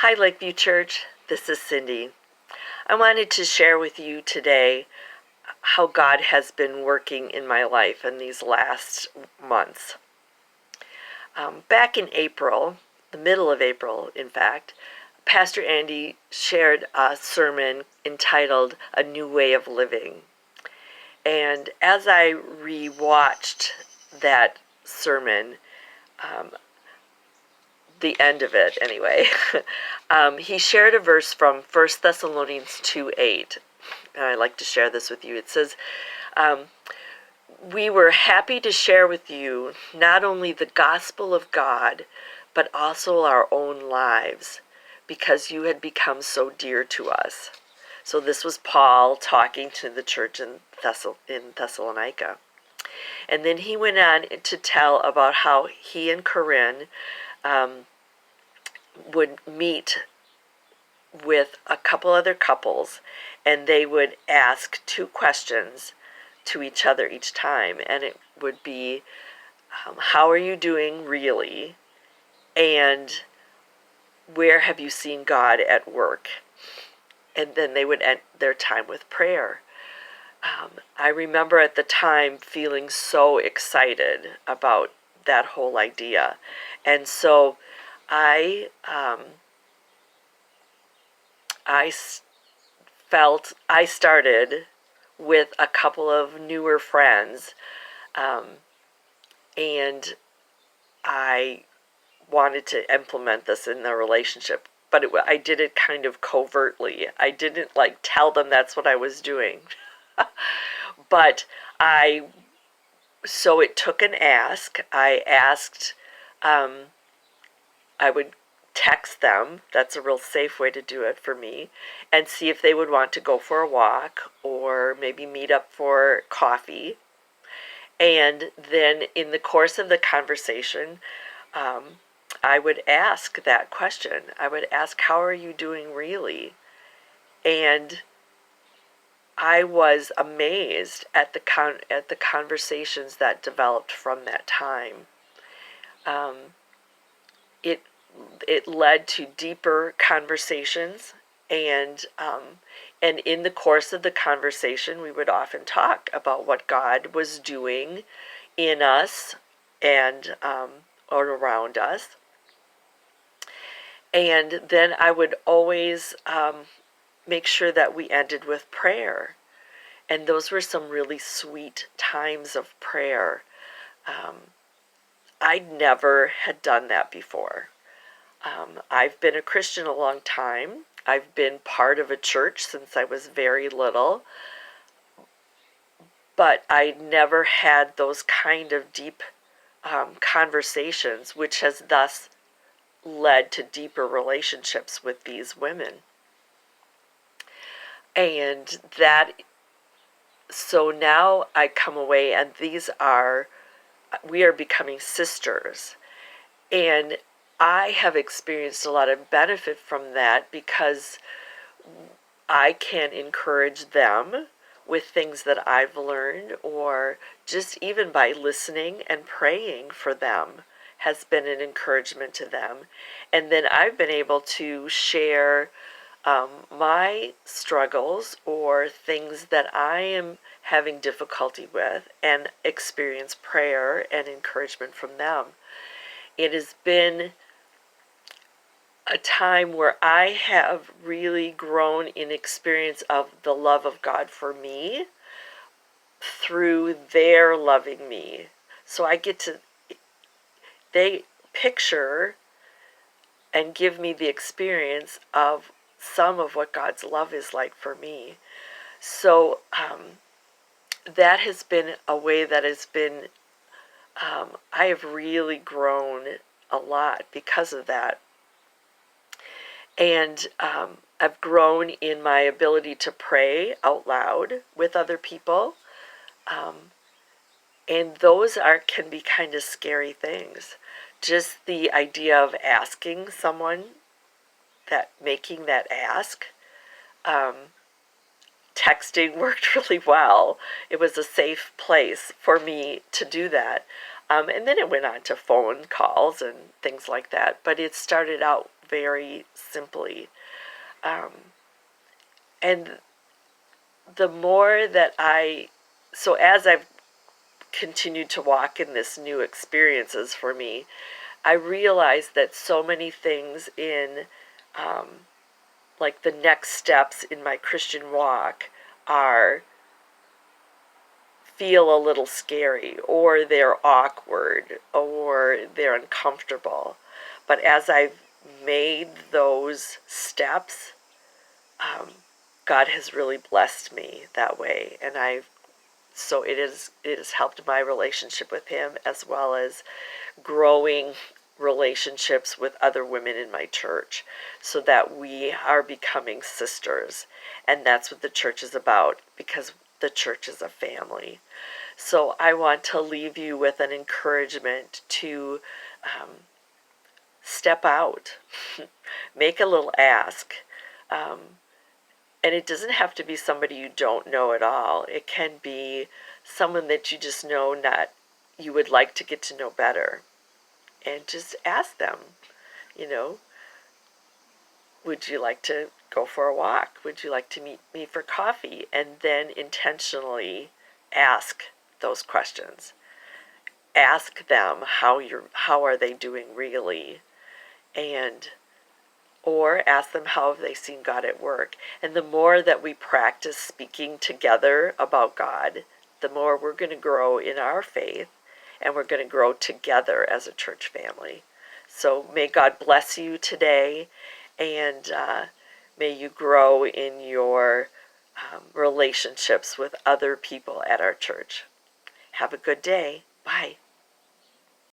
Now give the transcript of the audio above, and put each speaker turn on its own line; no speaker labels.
Hi, Lakeview Church. This is Cindy. I wanted to share with you today how God has been working in my life in these last months. Back in April, the middle of April, in fact, Pastor Andy shared a sermon entitled A New Way of Living. And as I rewatched that sermon, the end of it anyway, he shared a verse from 1 Thessalonians 2:8. And I'd like to share this with you. It says, we were happy to share with you not only the gospel of God, but also our own lives, because you had become so dear to us. So this was Paul talking to the church in Thessalonica. And then he went on to tell about how he and Corinne would meet with a couple other couples, and they would ask 2 questions to each other each time. And it would be, how are you doing really? And where have you seen God at work? And then they would end their time with prayer. I remember at the time feeling so excited about that whole idea. And so I started with a couple of newer friends, and I wanted to implement this in the relationship, but I did it kind of covertly. I didn't tell them that's what I was doing. But so it took an ask. I asked, I would text them, that's a real safe way to do it for me, and see if they would want to go for a walk or maybe meet up for coffee. And then in the course of the conversation, I would ask that question. I would ask, how are you doing really? And I was amazed at the conversations that developed from that time. It led to deeper conversations, and in the course of the conversation, we would often talk about what God was doing in us and or around us. And then I would always make sure that we ended with prayer. And those were some really sweet times of prayer. I never had done that before. I've been a Christian a long time. I've been part of a church since I was very little. But I never had those kind of deep conversations, which has thus led to deeper relationships with these women. And so now I come away, and we are becoming sisters. And I have experienced a lot of benefit from that, because I can encourage them with things that I've learned, or just even by listening and praying for them has been an encouragement to them. And then I've been able to share my struggles or things that I am having difficulty with, and experience prayer and encouragement from them. It has been a time where I have really grown in experience of the love of God for me through their loving me. So they picture and give me the experience of some of what God's love is like for me. So that has been a way that has been, I have really grown a lot because of that. And I've grown in my ability to pray out loud with other people. And those can be kind of scary things. Just the idea of asking someone, making that ask. Texting worked really well. It was a safe place for me to do that. And then it went on to phone calls and things like that. But it started out very simply. And the more that so as I've continued to walk in this new experiences for me, I realized that so many things in like the next steps in my Christian walk are feel a little scary, or they're awkward, or they're uncomfortable. But as I've made those steps, God has really blessed me that way, and it has helped my relationship with Him, as well as growing relationships with other women in my church, so that we are becoming sisters. And that's what the church is about, because the church is a family. So I want to leave you with an encouragement to step out, make a little ask. And it doesn't have to be somebody you don't know at all. It can be someone that you just know not you would like to get to know better. And just ask them, you know, would you like to go for a walk? Would you like to meet me for coffee? And then intentionally ask those questions. Ask them how are they doing really, and or ask them how have they seen God at work. And the more that we practice speaking together about God, the more we're going to grow in our faith, and we're going to grow together as a church family. So may God bless you today, and may you grow in your relationships with other people at our church. Have a good day. Bye.